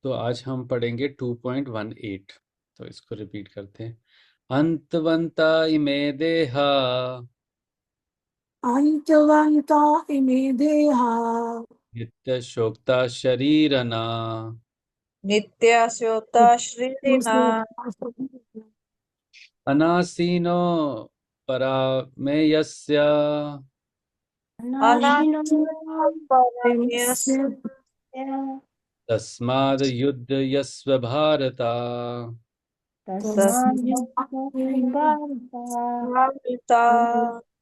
तो आज हम पढ़ेंगे 2.18। तो इसको रिपीट करते हैं। अंतवंता इमे देहा अंतवन्ता इमे देहा नित्य शोक्ता शरीरना नित्यास्योता श्रीरिणा अनासीनो परामेयस्य अनात्मपरमस्य तस्माद् युध्यस्व भारता। भाविता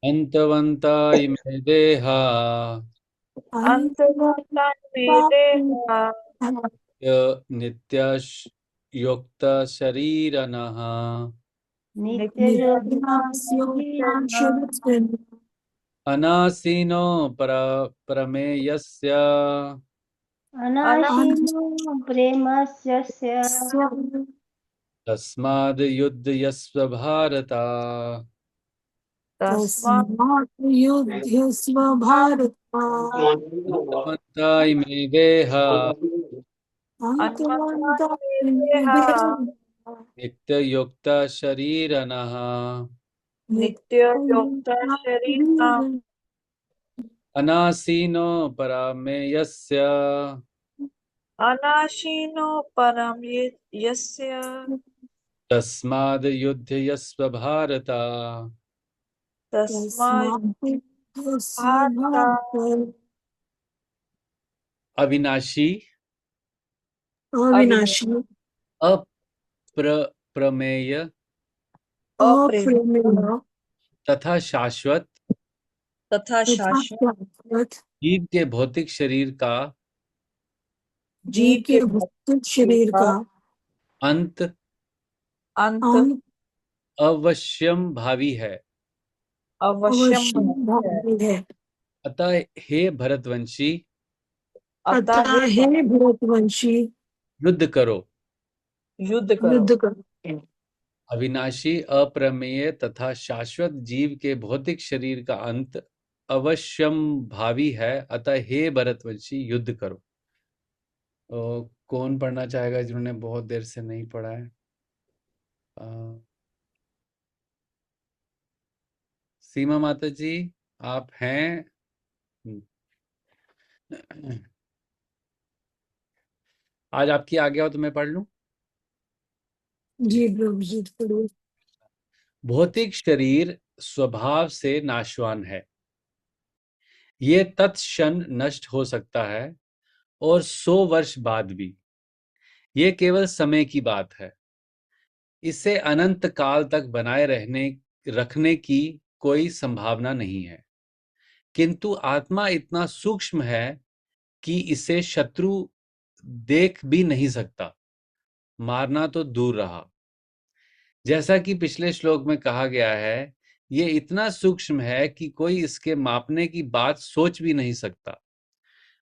अंतवंता इमे देहा अंतवता में देहा नित्य युक्त शरीरनः नित्य योगिना अनासीनो प्रमेयस्य अनाशीनो प्रेमस्य तस्माद् युध्यस्व भारत। तस्मात् युध्यस्व भारत। अंतवन्ता इमे देहा अंतवन्ता इमे देहा देहा नित्ययुक्त शरीरनः नित्य योक्ता शरीर अनासीनो प्रमेयस्य अनाशीनो परम यस्य तस्माद् युध्यस्व भारत। तस्मात् तस्मात् युध्यस्व भारता भारत। अविनाशी अविनाशी अप्रमेय अप्रेम अप्रेमेय तथा शाश्वत तथा तथा शाश्वत शाश्वत जीव के भौतिक शरीर का जीव जीव के के भौतिक शरीर का अंत अंत अंत अवश्यम भावी है। अवश्यम अवश्य है। भावी है। अतः हे भरतवंशी अतः अतः हे हे भरतवंशी युद्ध करो। युद्ध करो। युद्ध करो। अविनाशी अप्रमेय तथा शाश्वत जीव के भौतिक शरीर का अंत अवश्यम भावी है। अतः हे भरतवंशी युद्ध करो। तो कौन पढ़ना चाहेगा जिन्होंने बहुत देर से नहीं पढ़ा है? सीमा माता जी आप हैं? आज आपकी आज्ञा हो तो मैं पढ़ लूं। जी प्रभु जी करो। भौतिक शरीर स्वभाव से नाशवान है। ये तत्क्षण नष्ट हो सकता है और 100 वर्ष बाद भी। ये केवल समय की बात है। इसे अनंत काल तक बनाए रखने की कोई संभावना नहीं है। किंतु आत्मा इतना सूक्ष्म है कि इसे शत्रु देख भी नहीं सकता, मारना तो दूर रहा। जैसा कि पिछले श्लोक में कहा गया है, ये इतना सूक्ष्म है कि कोई इसके मापने की बात सोच भी नहीं सकता।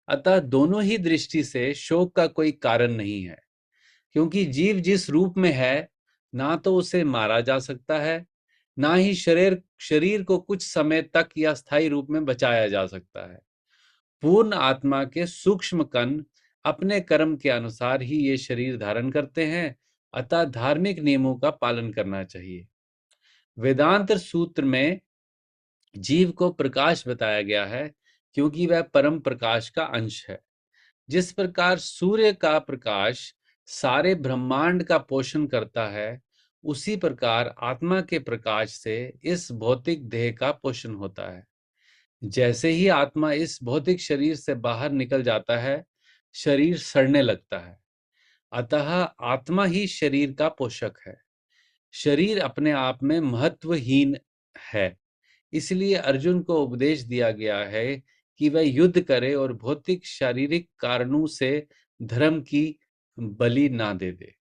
अतः दोनों ही दृष्टि से शोक का कोई कारण नहीं है, क्योंकि जीव जिस रूप में है, ना तो उसे मारा जा सकता है, ना ही शरीर को कुछ समय तक या स्थायी रूप में बचाया जा सकता है। पूर्ण आत्मा के सूक्ष्म कण अपने कर्म के अनुसार ही ये शरीर धारण करते हैं। अतः धार्मिक नियमों का पालन करना चाहिए। वेदांत सूत्र में जीव को प्रकाश बताया गया है, क्योंकि वह परम प्रकाश का अंश है। जिस प्रकार सूर्य का प्रकाश सारे ब्रह्मांड का पोषण करता है, उसी प्रकार आत्मा के प्रकाश से इस भौतिक देह का पोषण होता है। जैसे ही आत्मा इस भौतिक शरीर से बाहर निकल जाता है, शरीर सड़ने लगता है। अतः आत्मा ही शरीर का पोषक है। शरीर अपने आप में महत्वहीन है। इसलिए अर्जुन को उपदेश दिया गया है कि वह युद्ध करे और भौतिक शारीरिक कारणों से धर्म की बलि ना दे दे।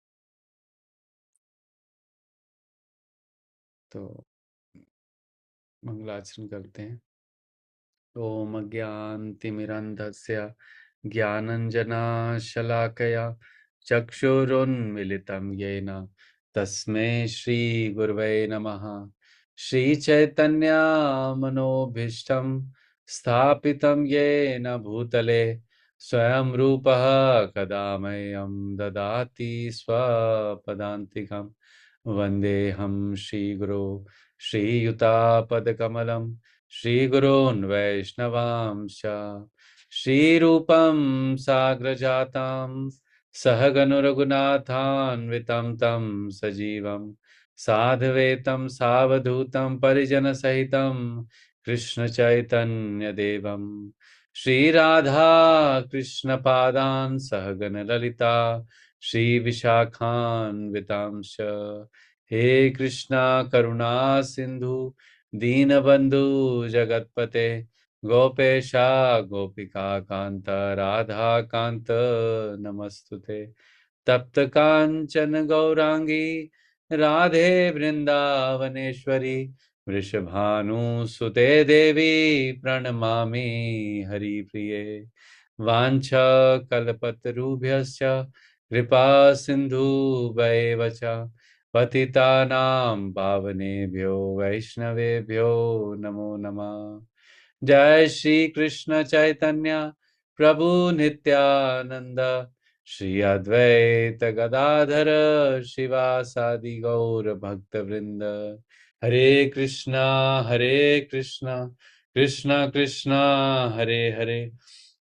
तो मंगलाचरण करते हैं। ओम अज्ञानतिमिरन्धस्य ज्ञानञ्जनशलाकया चक्षुरुन्मिलितं येन तस्मै श्रीगुरवे नमः। श्रीचैतन्यमनोभीष्टं स्थापितं येन भूतले स्वयं रूपः कदा मह्यं ददाति स्वपदान्तिकं। वन्देऽहं श्रीगुरो श्रीयुतापदकमलं श्रीगुरोन् वैष्णवांश्च। श्रीरूपं साग्रजातं सहगनुरघुनाथान्वितं तं सजीवं साधवेतं सावधूतं परिजनसहितं कृष्णचैतन्यदेवं श्री राधा कृष्ण पादान सहगन ललिता श्री विशाखान्वितांश। हे कृष्णा करुणा सिंधु दीनबंधु जगतपते गोपेशा गोपिका कांत राधा कांत नमस्तुते। तप्त कांचन गौरांगी राधे वृंदावनेश्वरी वृषभानुसुते देवी प्रणमामि हरिप्रिये। वाञ्छाकल्पतरुभ्यश्च कृपा सिन्धुभैव च पतितानां पावनेभ्यो वैष्णवेभ्यो नमो नमः। जय श्री कृष्ण चैतन्य प्रभु नित्यानंद श्री अद्वैत गदाधर शिवासादि गौर भक्त वृंद। हरे कृष्णा कृष्णा कृष्णा हरे हरे,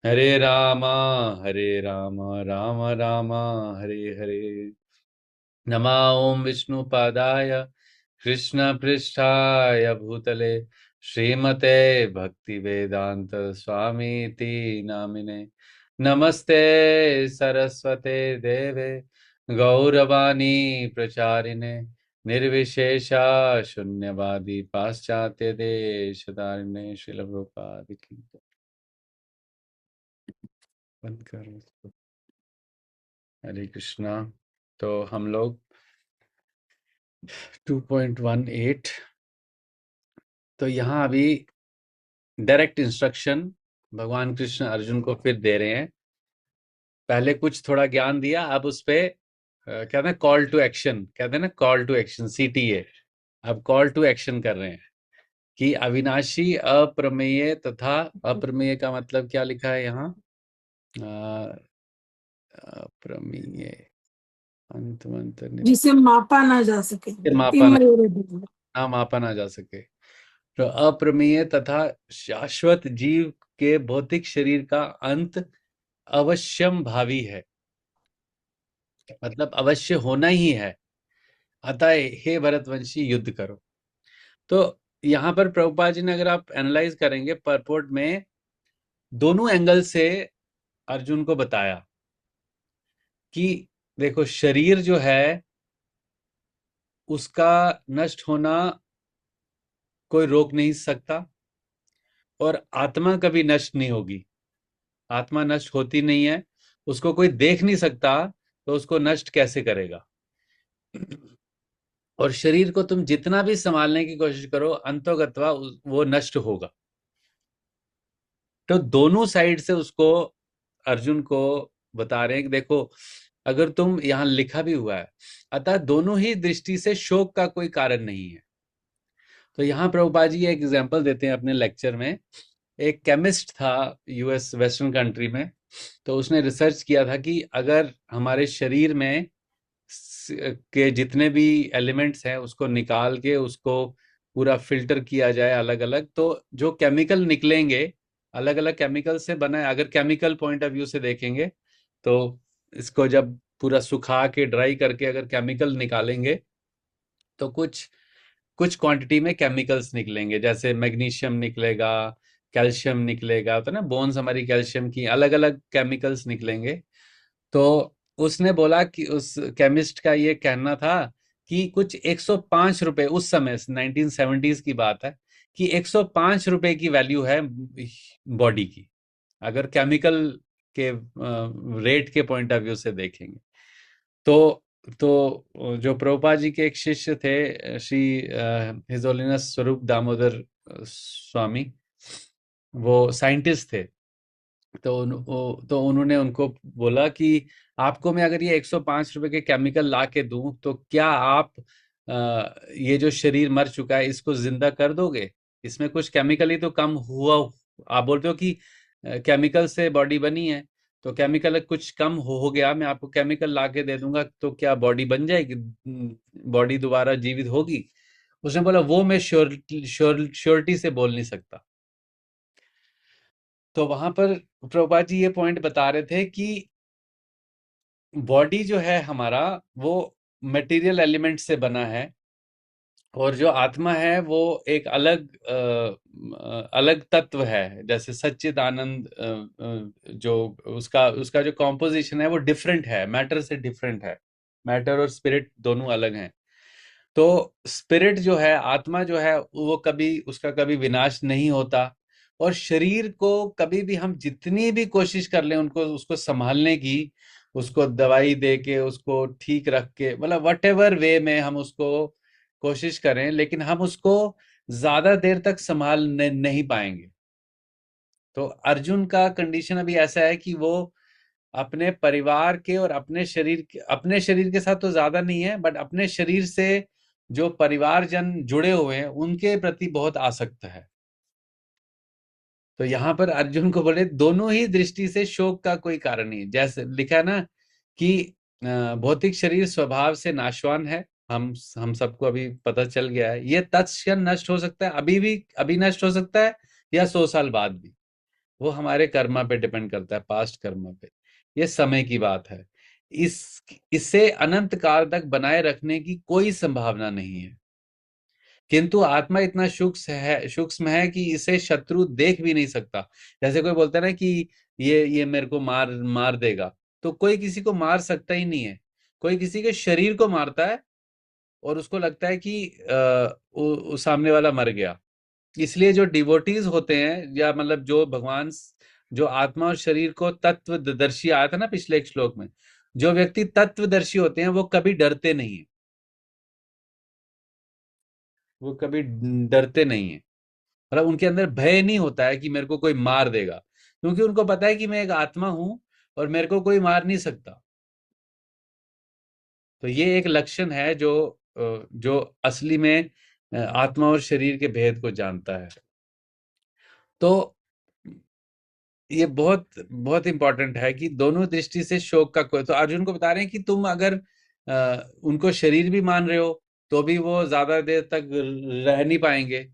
हरे रामा राम राम हरे हरे। नमा ओम विष्णुपादाय कृष्ण पृष्ठाय भूतले श्रीमते भक्ति वेदांत स्वामीति नामिने। नमस्ते सरस्वते देवे गौरवाणी प्रचारिणे निर्विशेषा शून्यवादी पाश्चात्य देशधारिणे। श्रील प्रभुपाद की बंद करो। हरे कृष्णा। तो हम लोग 2.18, तो यहाँ अभी डायरेक्ट इंस्ट्रक्शन भगवान कृष्ण अर्जुन को फिर दे रहे हैं। पहले कुछ थोड़ा ज्ञान दिया, अब उस पे कहते हैं कॉल टू एक्शन, कहते हैं ना कॉल टू एक्शन, CTA। अब कॉल टू एक्शन कर रहे हैं कि अविनाशी अप्रमेय तथा, अप्रमेय का मतलब क्या लिखा है यहाँ, अप्रमेय अंत मंत्र जिसे मापा ना जा सके, मापा ना इमेरेबल। मापा ना जा सके। तो अप्रमेय तथा शाश्वत जीव के भौतिक शरीर का अंत अवश्यम भावी है, मतलब अवश्य होना ही है। अतः हे भरतवंशी युद्ध करो। तो यहाँ पर प्रभुपाद जी ने, अगर आप एनालाइज करेंगे परपोर्ट में, दोनों एंगल से अर्जुन को बताया कि देखो शरीर जो है उसका नष्ट होना कोई रोक नहीं सकता, और आत्मा कभी नष्ट नहीं होगी। आत्मा नष्ट होती नहीं है, उसको कोई देख नहीं सकता, तो उसको नष्ट कैसे करेगा। और शरीर को तुम जितना भी संभालने की कोशिश करो, अंतोगत्वा वो नष्ट होगा। तो दोनों साइड से उसको, अर्जुन को बता रहे हैं कि देखो, अगर तुम, यहां लिखा भी हुआ है, अतः दोनों ही दृष्टि से शोक का कोई कारण नहीं है। तो यहाँ प्रभुपाद जी एक एग्जांपल देते हैं अपने लेक्चर में। एक केमिस्ट था US वेस्टर्न कंट्री में, तो उसने रिसर्च किया था कि अगर हमारे शरीर में के जितने भी एलिमेंट्स हैं उसको निकाल के उसको पूरा फिल्टर किया जाए अलग अलग, तो जो केमिकल निकलेंगे, अलग अलग केमिकल से बना है। अगर केमिकल पॉइंट ऑफ व्यू से देखेंगे तो इसको जब पूरा सुखा के ड्राई करके अगर केमिकल निकालेंगे तो कुछ कुछ क्वांटिटी में केमिकल्स निकलेंगे, जैसे मैग्नीशियम निकलेगा, कैल्शियम निकलेगा, तो ना बोन्स हमारी कैल्शियम की, अलग अलग केमिकल्स निकलेंगे। तो उसने बोला कि उस केमिस्ट का ये कहना था कि कुछ 105 रुपए, उस समय 1970s की बात है, कि 105 रुपए की वैल्यू है बॉडी की, अगर केमिकल के रेट के पॉइंट ऑफ व्यू से देखेंगे। तो जो प्रभुपाद जी के एक शिष्य थे, श्री हिज होलीनेस स्वरूप दामोदर स्वामी, वो साइंटिस्ट थे। तो उन्होंने उनको बोला कि आपको मैं अगर ये 105 रुपए के केमिकल ला के दूं तो क्या आप ये जो शरीर मर चुका है इसको जिंदा कर दोगे? इसमें कुछ केमिकल ही तो कम हुआ। आप बोलते हो कि केमिकल से बॉडी बनी है, तो केमिकल कुछ कम हो गया, मैं आपको केमिकल ला के दे दूंगा, तो क्या बॉडी बन जाएगी, बॉडी दोबारा जीवित होगी? उसने बोला वो मैं श्योरिटी से बोल नहीं सकता। तो वहां पर प्रभुपाद जी ये पॉइंट बता रहे थे कि बॉडी जो है हमारा, वो मटेरियल एलिमेंट से बना है, और जो आत्मा है वो एक अलग तत्व है। जैसे सच्चिद आनंद, जो उसका उसका जो कॉम्पोजिशन है वो डिफरेंट है, मैटर से डिफरेंट है। मैटर और स्पिरिट दोनों अलग हैं। तो स्पिरिट जो है, आत्मा जो है, वो कभी उसका कभी विनाश नहीं होता। और शरीर को कभी भी हम जितनी भी कोशिश कर लें उनको उसको संभालने की, उसको दवाई दे के उसको ठीक रख के, मतलब वट एवर वे में हम उसको कोशिश करें, लेकिन हम उसको ज्यादा देर तक संभाल नहीं पाएंगे। तो अर्जुन का कंडीशन अभी ऐसा है कि वो अपने परिवार के और अपने शरीर के साथ तो ज्यादा नहीं है, बट अपने शरीर से जो परिवारजन जुड़े हुए हैं उनके प्रति बहुत आसक्त है। तो यहाँ पर अर्जुन को बोले दोनों ही दृष्टि से शोक का कोई कारण नहीं है। जैसे लिखा है ना कि भौतिक शरीर स्वभाव से नाशवान है, हम सबको अभी पता चल गया है। ये तत्क्षण नष्ट हो सकता है, अभी नष्ट हो सकता है, या 100 साल बाद भी। वो हमारे कर्मा पे डिपेंड करता है, पास्ट कर्मा पे। ये समय की बात है। इसे अनंत काल तक बनाए रखने की कोई संभावना नहीं है। किंतु आत्मा इतना सूक्ष्म है कि इसे शत्रु देख भी नहीं सकता। जैसे कोई बोलता है ना कि ये मेरे को मार मार देगा, तो कोई किसी को मार सकता ही नहीं है। कोई किसी के शरीर को मारता है और उसको लगता है कि सामने वाला मर गया। इसलिए जो डिवोटीज होते हैं, या मतलब जो भगवान, जो आत्मा और शरीर को तत्वदर्शी आया था ना पिछले एक श्लोक में, जो व्यक्ति तत्वदर्शी होते हैं वो कभी डरते नहीं है। वो कभी डरते नहीं है, मतलब उनके अंदर भय नहीं होता है कि मेरे को कोई मार देगा, क्योंकि उनको पता है कि मैं एक आत्मा हूं और मेरे को कोई मार नहीं सकता। तो ये एक लक्षण है जो असली में आत्मा और शरीर के भेद को जानता है। तो ये बहुत बहुत इंपॉर्टेंट है कि दोनों दृष्टि से शोक का कोई, तो अर्जुन को बता रहे हैं कि तुम अगर उनको शरीर भी मान रहे हो तो भी वो ज्यादा देर तक रह नहीं पाएंगे।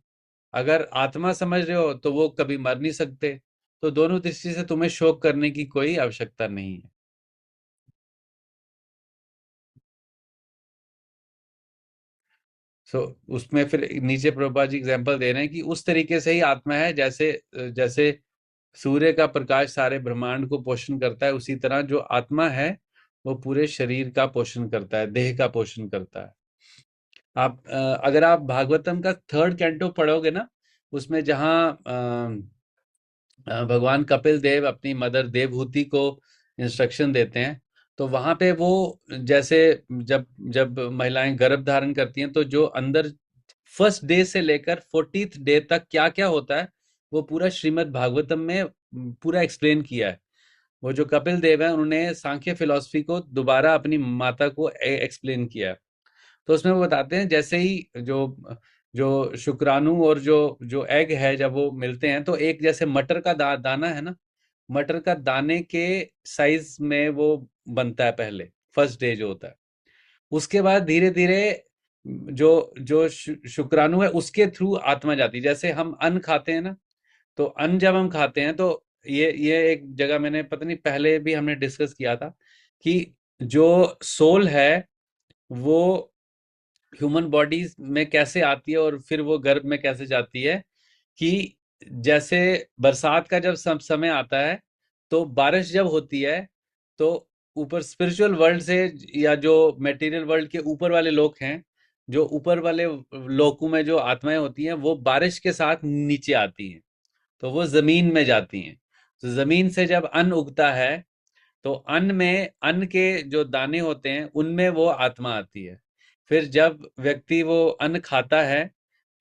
अगर आत्मा समझ रहे हो तो वो कभी मर नहीं सकते। तो दोनों दृष्टि से तुम्हें शोक करने की कोई आवश्यकता नहीं है। सो उसमें फिर नीचे प्रभुपाद जी एग्जाम्पल दे रहे हैं कि उस तरीके से ही आत्मा है, जैसे जैसे सूर्य का प्रकाश सारे ब्रह्मांड को पोषण करता है, उसी तरह जो आत्मा है वो पूरे शरीर का पोषण करता है, देह का पोषण करता है। अगर आप भागवतम का 3rd कैंटो पढ़ोगे ना, उसमें जहाँ भगवान कपिल देव अपनी मदर देवहूति को इंस्ट्रक्शन देते हैं, तो वहां पे वो, जैसे जब जब महिलाएं गर्भ धारण करती हैं तो जो अंदर फर्स्ट डे से लेकर 40th डे तक क्या क्या होता है, वो पूरा श्रीमद् भागवतम में पूरा एक्सप्लेन किया है। वो जो कपिल देव है उन्होंने सांख्य फिलॉसफी को दोबारा अपनी माता को एक्सप्लेन किया है। तो उसमें वो बताते हैं जैसे ही जो जो शुक्राणु और जो जो एग है जब वो मिलते हैं, तो एक जैसे मटर का दाना है ना, मटर का दाने के साइज में वो बनता है पहले, फर्स्ट डे जो होता है। उसके बाद धीरे धीरे जो जो शुक्राणु है उसके थ्रू आत्मा जाती है। जैसे हम अन्न खाते हैं ना, तो अन्न जब हम खाते हैं तो ये एक जगह मैंने पता नहीं पहले भी हमने डिस्कस किया था कि जो सोल है वो ह्यूमन बॉडी में कैसे आती है और फिर वो गर्भ में कैसे जाती है। कि जैसे बरसात का जब समय आता है, तो बारिश जब होती है, तो ऊपर स्पिरिचुअल वर्ल्ड से, या जो मटेरियल वर्ल्ड के ऊपर वाले लोग हैं, जो ऊपर वाले लोकों में जो आत्माएं होती हैं, वो बारिश के साथ नीचे आती हैं, तो वो जमीन में जाती हैं। तो जमीन से जब अन्न उगता है, तो अन्न के जो दाने होते हैं उनमें वो आत्मा आती है। फिर जब व्यक्ति वो अन्न खाता है,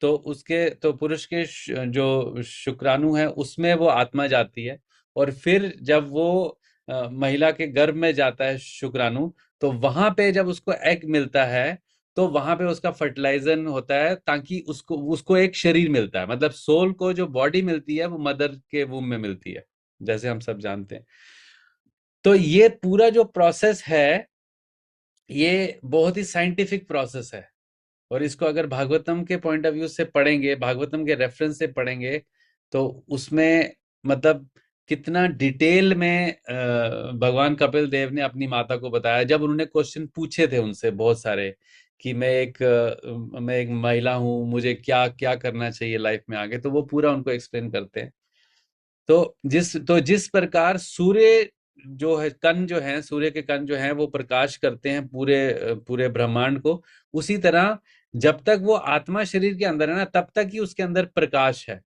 तो उसके तो पुरुष के जो शुक्राणु है उसमें वो आत्मा जाती है। और फिर जब वो महिला के गर्भ में जाता है शुक्राणु, तो वहां पे जब उसको एग मिलता है, तो वहां पे उसका फर्टिलाइजन होता है, ताकि उसको उसको एक शरीर मिलता है। मतलब सोल को जो बॉडी मिलती है वो मदर के वूम में मिलती है, जैसे हम सब जानते हैं। तो ये पूरा जो प्रोसेस है, ये बहुत ही साइंटिफिक प्रोसेस है। और इसको अगर भागवतम के पॉइंट ऑफ व्यू से पढ़ेंगे, भागवतम के रेफरेंस से पढ़ेंगे, तो उसमें मतलब कितना डिटेल में भगवान कपिल देव ने अपनी माता को बताया, जब उन्होंने क्वेश्चन पूछे थे उनसे बहुत सारे कि मैं एक महिला हूँ, मुझे क्या क्या करना चाहिए लाइफ में आगे, तो वो पूरा उनको एक्सप्लेन करते हैं। तो जिस प्रकार सूर्य जो है, कण जो है, सूर्य के कण जो हैं वो प्रकाश करते हैं पूरे ब्रह्मांड को, उसी तरह जब तक वो आत्मा शरीर के अंदर है ना, तब तक ही उसके अंदर प्रकाश है।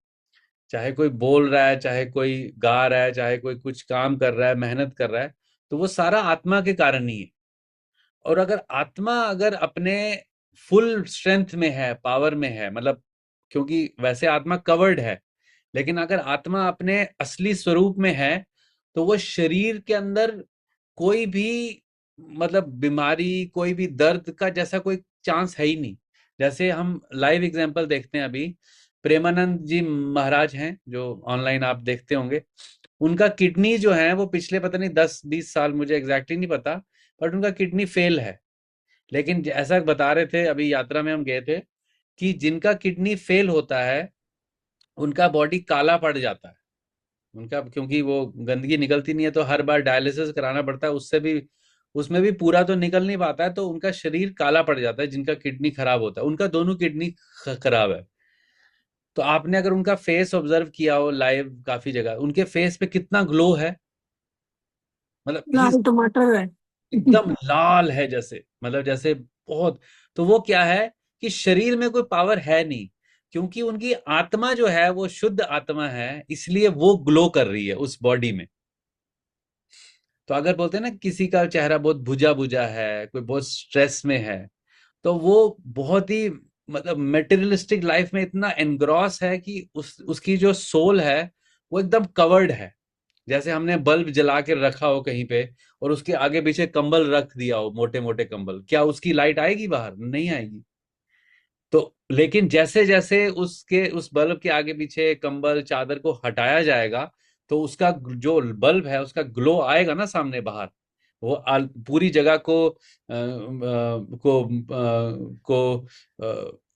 चाहे कोई बोल रहा है, चाहे कोई गा रहा है, चाहे कोई कुछ काम कर रहा है, मेहनत कर रहा है, तो वो सारा आत्मा के कारण ही है। और अगर आत्मा अपने फुल स्ट्रेंथ में है, पावर में है, मतलब क्योंकि वैसे आत्मा कवर्ड है, लेकिन अगर आत्मा अपने असली स्वरूप में है, तो वो शरीर के अंदर कोई भी मतलब बीमारी, कोई भी दर्द का जैसा कोई चांस है ही नहीं। जैसे हम लाइव एग्जांपल देखते हैं अभी, प्रेमानंद जी महाराज हैं जो ऑनलाइन आप देखते होंगे, उनका किडनी जो है वो पिछले पता नहीं 10-20 साल, मुझे एग्जैक्टली नहीं पता, बट उनका किडनी फेल है। लेकिन ऐसा बता रहे थे, अभी यात्रा में हम गए थे, कि जिनका किडनी फेल होता है उनका बॉडी काला पड़ जाता है उनका, क्योंकि वो गंदगी निकलती नहीं है, तो हर बार डायलिसिस कराना पड़ता है, उससे भी उसमें भी पूरा तो निकल नहीं पाता है, तो उनका शरीर काला पड़ जाता है। जिनका किडनी खराब होता है, उनका दोनों किडनी खराब है। तो आपने अगर उनका फेस ऑब्जर्व किया हो लाइव काफी जगह, उनके फेस पे कितना ग्लो है, मतलब लाल टमाटर है। एकदम लाल है, जैसे मतलब जैसे बहुत। तो वो क्या है कि शरीर में कोई पावर है नहीं, क्योंकि उनकी आत्मा जो है वो शुद्ध आत्मा है, इसलिए वो ग्लो कर रही है उस बॉडी में। तो अगर बोलते हैं ना किसी का चेहरा बहुत भुजा भुजा है, कोई बहुत स्ट्रेस में है, तो वो बहुत ही मतलब मेटेरियलिस्टिक लाइफ में इतना एनग्रॉस है कि उसकी जो सोल है वो एकदम कवर्ड है। जैसे हमने बल्ब जला के रखा हो कहीं पे, और उसके आगे पीछे कंबल रख दिया हो, मोटे मोटे कंबल, क्या उसकी लाइट आएगी बाहर? नहीं आएगी। तो लेकिन जैसे जैसे उस बल्ब के आगे पीछे कंबल चादर को हटाया जाएगा, तो उसका जो बल्ब है उसका ग्लो आएगा ना सामने बाहर, वो पूरी जगह को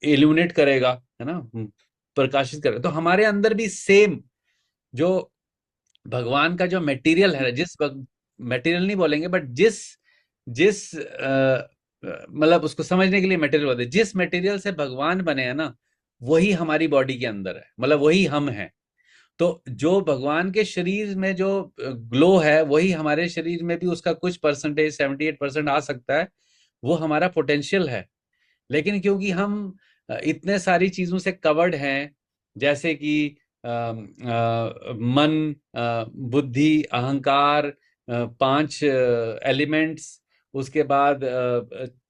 इल्यूमिनेट करेगा, है ना, प्रकाशित करेगा। तो हमारे अंदर भी सेम जो भगवान का जो मटेरियल है, मटेरियल नहीं बोलेंगे, बट जिस जिस मतलब उसको समझने के लिए मटेरियल बोलते हैं, जिस मटेरियल से भगवान बने हैं ना, वही हमारी बॉडी के अंदर है, मतलब वही हम हैं। तो जो भगवान के शरीर में जो ग्लो है, वही हमारे शरीर में भी उसका कुछ परसेंटेज, 78% आ सकता है। वो हमारा पोटेंशियल है। लेकिन क्योंकि हम इतने सारी चीजों से कवर्ड हैं, जैसे कि मन, बुद्धि, अहंकार, 5 एलिमेंट्स, उसके बाद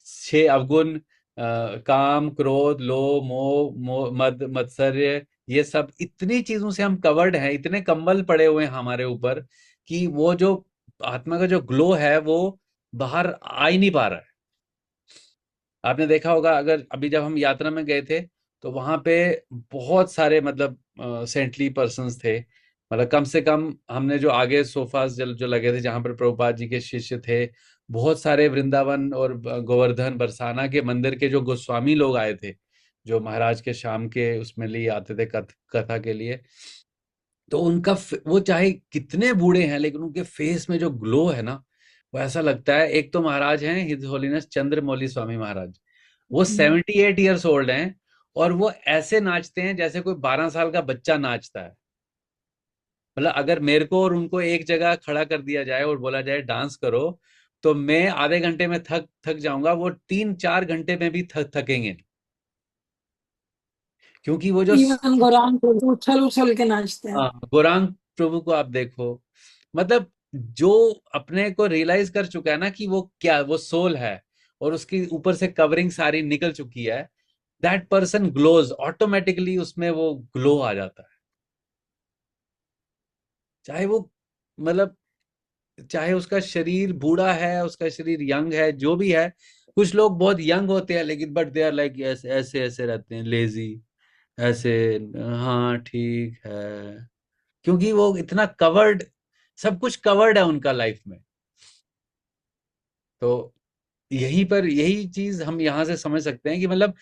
6 अवगुण, काम, क्रोध, लोभ, मोह, मद, मत्सर्य, ये सब इतनी चीजों से हम कवर्ड हैं, इतने कंबल पड़े हुए हैं हमारे ऊपर, कि वो जो आत्मा का जो ग्लो है वो बाहर आ ही नहीं पा रहा है। आपने देखा होगा, अगर अभी जब हम यात्रा में गए थे, तो वहां पे बहुत सारे मतलब सेंटली पर्सन्स थे। मतलब कम से कम हमने जो आगे सोफास जो लगे थे, जहां पर प्रभुपाद जी के शिष्य थे, बहुत सारे वृंदावन और गोवर्धन बरसाना के मंदिर के जो गोस्वामी लोग आए थे, जो महाराज के शाम के उसमें लिए आते थे कथा के लिए। तो वो चाहे कितने बूढ़े हैं, लेकिन उनके फेस में जो ग्लो है ना, वो ऐसा लगता है। एक तो महाराज हैं हिज होलीनेस चंद्रमौली स्वामी महाराज, वो 78 ईयर्स ओल्ड हैं, और वो ऐसे नाचते हैं जैसे कोई 12 साल का बच्चा नाचता है। मतलब अगर मेरे को और उनको एक जगह खड़ा कर दिया जाए और बोला जाए डांस करो, तो मैं आधे घंटे में थक थक जाऊंगा, वो 3-4 घंटे में भी थकेंगे, क्योंकि वो जो इवन गौरांग को उछल उछल के नाचते हैं। हाँ, गौरांग प्रभु को आप देखो, मतलब जो अपने को रियलाइज कर चुका है ना कि वो क्या, वो सोल है, और उसकी ऊपर से कवरिंग सारी निकल चुकी है, दैट पर्सन ग्लोज ऑटोमेटिकली, उसमें वो ग्लो आ जाता है। चाहे वो मतलब चाहे उसका शरीर बूढ़ा है, उसका शरीर यंग है, जो भी है। कुछ लोग बहुत यंग होते हैं, लेकिन बट दे आर लाइक ऐसे ऐसे ऐसे रहते हैं, लेजी ऐसे। हाँ ठीक है, क्योंकि वो इतना कवर्ड, सब कुछ कवर्ड है उनका लाइफ में। तो यही चीज हम यहाँ से समझ सकते हैं कि मतलब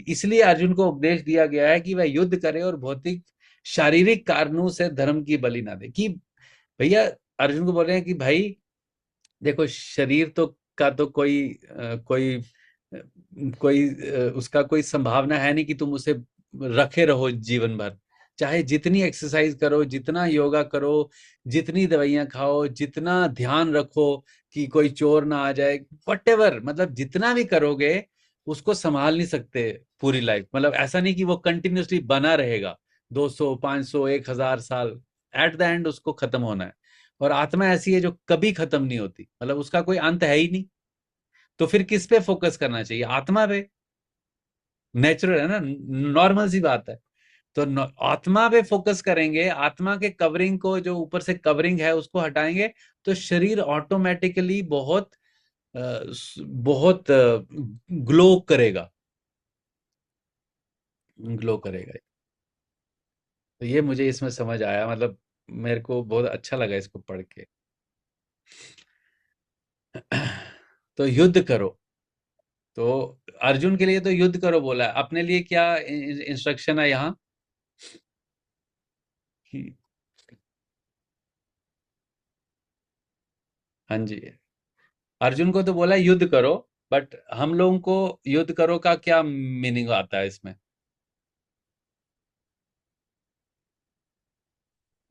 इसलिए अर्जुन को उपदेश दिया गया है कि वह युद्ध करे और भौतिक शारीरिक कारणों से धर्म की बलि ना दे। कि भैया अर्जुन को बोल रहे हैं कि भाई देखो, शरीर तो का तो कोई उसका कोई संभावना है नहीं कि तुम उसे रखे रहो जीवन भर। चाहे जितनी एक्सरसाइज करो, जितना योगा करो, जितनी दवाइयां खाओ, जितना ध्यान रखो कि कोई चोर ना आ जाए, वटेवर, मतलब जितना भी करोगे उसको संभाल नहीं सकते पूरी लाइफ। मतलब ऐसा नहीं कि वो कंटिन्यूसली बना रहेगा 200 500 1000 साल। एट द एंड उसको खत्म होना है। और आत्मा ऐसी है जो कभी खत्म नहीं होती, मतलब उसका कोई अंत है ही नहीं। तो फिर किस पे फोकस करना चाहिए? आत्मा पे। नेचुरल है ना, नॉर्मल सी बात है। तो आत्मा पे फोकस करेंगे, आत्मा के कवरिंग को, जो ऊपर से कवरिंग है उसको हटाएंगे, तो शरीर ऑटोमेटिकली बहुत बहुत ग्लो करेगा, ग्लो करेगा। तो ये मुझे इसमें समझ आया, मतलब मेरे को बहुत अच्छा लगा इसको पढ़ के। तो युद्ध करो। तो अर्जुन के लिए तो युद्ध करो बोला है, अपने लिए क्या इंस्ट्रक्शन है यहाँ? कि- हाँ जी, अर्जुन को तो बोला है युद्ध करो, बट हम लोगों को युद्ध करो का क्या मीनिंग आता है इसमें?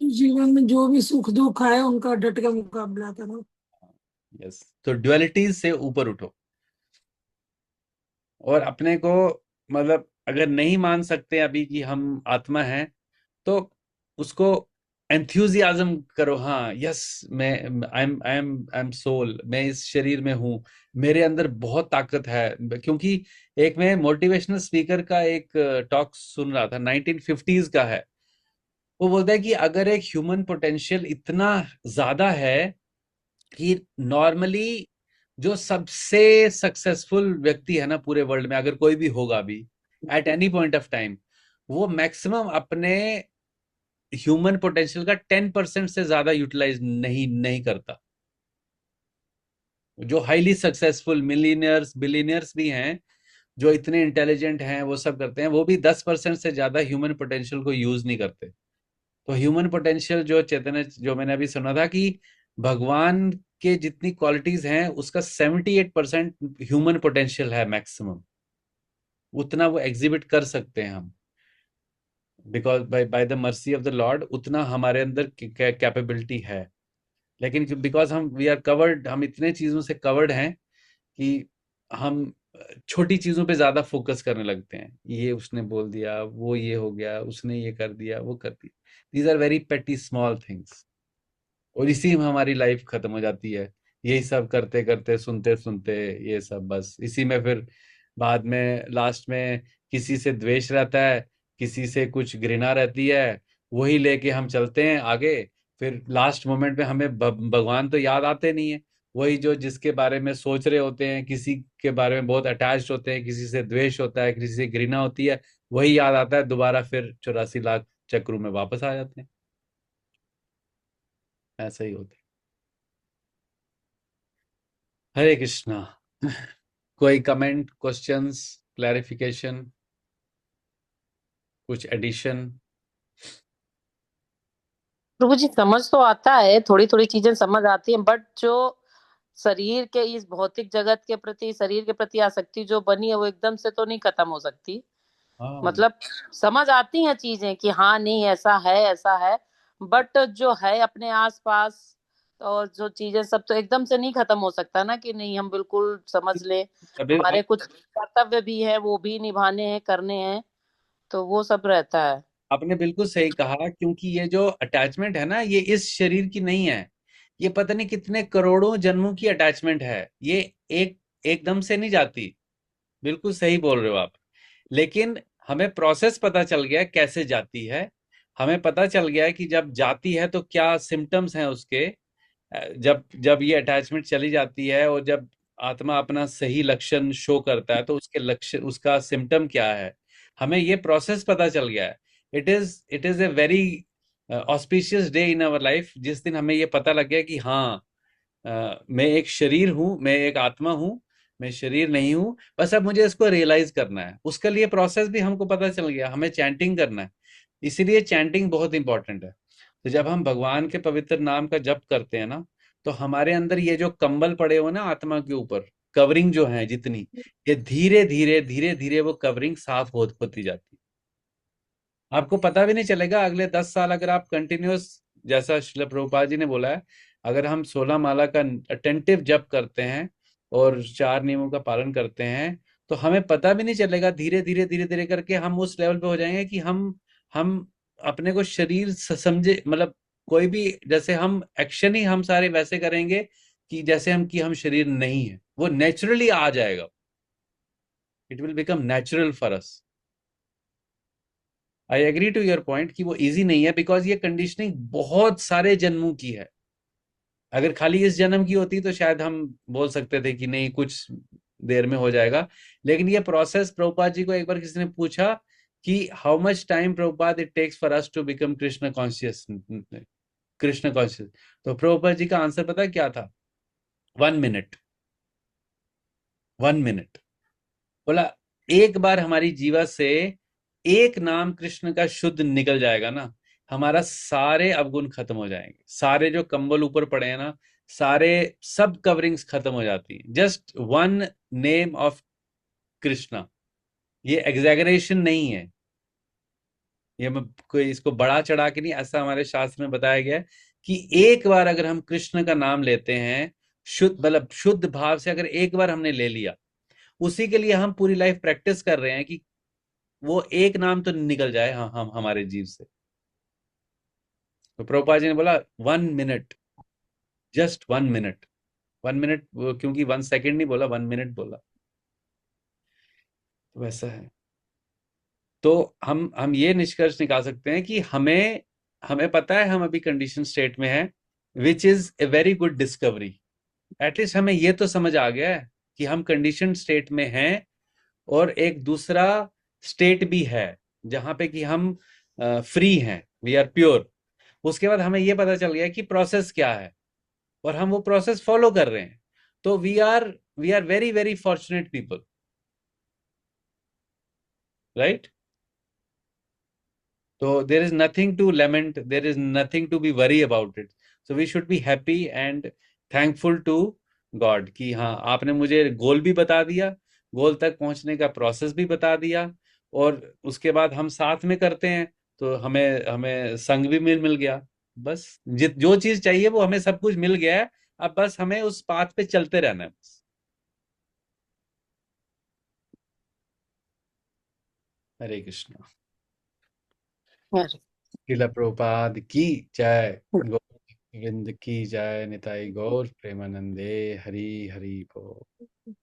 जीवन में जो भी सुख दुख आए उनका डट के मुकाबला करो। यस, तो ड्युअलिटीज से ऊपर उठो। और अपने को, मतलब अगर नहीं मान सकते अभी कि हम आत्मा हैं, तो उसको एंथुजियाज्म करो। हाँ, यस, मैं आई एम सोल, मैं इस शरीर में हूँ, मेरे अंदर बहुत ताकत है। क्योंकि एक मैं मोटिवेशनल स्पीकर का एक टॉक सुन रहा था, 1950s का है। वो बोलता है कि अगर एक ह्यूमन पोटेंशियल इतना ज्यादा है कि नॉर्मली जो सबसे सक्सेसफुल व्यक्ति है ना पूरे वर्ल्ड में, अगर कोई भी होगा अभी at any point of time, वो मैक्सिमम अपने ह्यूमन पोटेंशियल का 10% से ज्यादा यूटिलाइज नहीं करता। जो हाईली सक्सेसफुल मिलीनियर्स बिलीनियर्स भी हैं, जो इतने इंटेलिजेंट हैं, वो सब करते हैं, वो भी 10% से ज्यादा ह्यूमन पोटेंशियल को यूज नहीं करते। तो ह्यूमन पोटेंशियल जो चैतन्य, जो मैंने अभी सुना था कि भगवान के जितनी क्वालिटीज हैं उसका 78% ह्यूमन पोटेंशियल है मैक्सिमम। उतना वो एग्जिबिट कर सकते हैं हम, because by the mercy of the Lord उतना हमारे अंदर कैपेबिलिटी है। लेकिन बिकॉज हम वी आर कवर्ड, हम इतने चीजों से कवर्ड हैं कि हम छोटी चीजों पे ज्यादा फोकस करने लगते हैं। ये उसने बोल दिया, वो ये हो गया, उसने ये कर दिया, वो कर दिया। दीज आर वेरी पेटी स्मॉल थिंग्स, और इसी में हमारी लाइफ खत्म हो जाती है। यही सब करते करते, सुनते सुनते, ये सब बस इसी में फिर बाद में लास्ट में किसी से द्वेष रहता है, किसी से कुछ घृणा रहती है, वही लेके हम चलते हैं आगे। फिर लास्ट मोमेंट में हमें भगवान तो याद आते नहीं है। वही जो जिसके बारे में सोच रहे होते हैं, किसी के बारे में बहुत अटैच्ड होते हैं, किसी से द्वेष होता है, किसी से घृणा होती है, वही याद आता है दोबारा, फिर 84 लाख चक्रों में वापस आ जाते हैं। ऐसा ही होता है। हरे कृष्णा। कोई कमेंट, क्वेश्चंस, क्लैरिफिकेशन, कुछ एडिशन? प्रभु जी समझ तो आता है, थोड़ी थोड़ी चीजें समझ आती हैं, बट जो शरीर के इस भौतिक जगत के प्रति, शरीर के प्रति आसक्ति जो बनी है वो एकदम से तो नहीं खत्म हो सकती। हाँ, मतलब समझ आती हैं चीजें कि हाँ नहीं ऐसा है ऐसा है, बट जो है अपने आसपास और जो चीजें सब तो एकदम से नहीं खत्म हो सकता ना, कि नहीं हम बिल्कुल समझ लें। अभी हमारे कुछ कर्तव्य भी है, वो भी निभाने हैं, करने हैं, तो वो सब रहता है। आपने बिल्कुल सही कहा, क्योंकि ये जो अटैचमेंट है ना, ये इस शरीर की नहीं है। ये पता नहीं कितने करोड़ों जन्मों की अटैचमेंट है। ये एक एकदम से नहीं जाती। बिल्कुल सही बोल रहे हो आप। लेकिन हमें प्रोसेस पता चल गया कैसे जाती है। हमें पता चल गया है कि जब जाती है तो क्या सिम्टम्स हैं उसके। जब जब ये अटैचमेंट चली जाती है और जब आत्मा अपना सही लक्षण शो करता है, तो उसके लक्षण, उसका सिम्टम क्या है, हमें ये प्रोसेस पता चल गया है। It is a very auspicious day in our life, जिस दिन हमें ये पता लग गया कि हाँ, मैं एक शरीर हूँ, मैं एक आत्मा हूँ, मैं शरीर नहीं हूँ। बस अब मुझे इसको रियलाइज करना है। उसके लिए प्रोसेस भी हमको पता चल गया, हमें चैंटिंग करना है। इसीलिए चैंटिंग बहुत इंपॉर्टेंट है। तो जब हम भगवान के पवित्र नाम का जप करते हैं ना, तो हमारे अंदर ये जो कंबल पड़े हो ना आत्मा के ऊपर, कवरिंग जो है जितनी, ये धीरे धीरे धीरे धीरे वो कवरिंग साफ होती जाती है। आपको पता भी नहीं चलेगा। अगले 10 साल अगर आप कंटिन्यूअस, जैसा श्रील प्रभुपाद जी ने बोला है, अगर हम 16 माला का अटेंटिव जप करते हैं और 4 नियमों का पालन करते हैं, तो हमें पता भी नहीं चलेगा। धीरे धीरे करके हम उस लेवल पे हो जाएंगे कि हम अपने को शरीर समझे, मतलब कोई भी, जैसे हम एक्शन ही हम सारे वैसे करेंगे कि जैसे हम शरीर नहीं है। वो नेचुरली आ जाएगा। It will become natural for us. I agree to your point कि वो इजी नहीं है, बिकॉज ये कंडीशनिंग बहुत सारे जन्मों की है। अगर खाली इस जन्म की होती तो शायद हम बोल सकते थे कि नहीं, कुछ देर में हो जाएगा। लेकिन ये प्रोसेस, प्रभुपाद जी को एक बार किसी ने पूछा कि how much time Prabhupada it takes for us to become Krishna conscious, Krishna conscious. तो प्रभुपाद जी का आंसर पता है क्या था? 1 मिनट। 1 मिनट। बोला, एक बार हमारी जीवा से एक नाम कृष्ण का शुद्ध निकल जाएगा ना, हमारा सारे अवगुण खत्म हो जाएंगे। सारे जो कंबल ऊपर पड़े हैं ना, सारे सब कवरिंग्स खत्म हो जाती हैं। Just 1 name of Krishna. ये एग्जैगरेशन नहीं है, ये मैं कोई इसको बड़ा चढ़ा के नहीं, ऐसा हमारे शास्त्र में बताया गया है कि एक बार अगर हम कृष्ण का नाम लेते हैं, शुद्ध मतलब शुद्ध भाव से, अगर एक बार हमने ले लिया, उसी के लिए हम पूरी लाइफ प्रैक्टिस कर रहे हैं कि वो एक नाम तो निकल जाए हम हमारे जीव से। तो प्रभुपाद जी ने बोला 1 मिनट, जस्ट 1 मिनट। 1 मिनट, क्योंकि 1 सेकेंड नहीं बोला, 1 मिनट बोला। तो वैसा है। तो हम ये निष्कर्ष निकाल सकते हैं कि हमें हमें पता है हम अभी कंडीशन स्टेट में है, which is a very good discovery. At least हमें ये तो समझ आ गया है कि हम कंडीशन स्टेट में हैं, और एक दूसरा स्टेट भी है जहां पे कि हम फ्री हैं, वी आर प्योर। उसके बाद हमें ये पता चल गया कि प्रोसेस क्या है, और हम वो प्रोसेस फॉलो कर रहे हैं। तो we are very very fortunate people, right? So there is nothing to lament, there is nothing to be worry about it. So we should be happy and thankful to God कि हाँ, आपने मुझे गोल भी बता दिया, गोल तक पहुंचने का प्रोसेस भी बता दिया, और उसके बाद हम साथ में करते हैं तो हमें हमें संग भी मिल गया। बस जो चीज चाहिए वो हमें सब कुछ मिल गया है। अब बस हमें उस पाथ पे चलते रहना है बस। हरे कृष्णा। अरे, श्रील प्रभुपाद की जय। गोविंद की जय। निताई गौर प्रेमानंदे। हरि हरि बोल।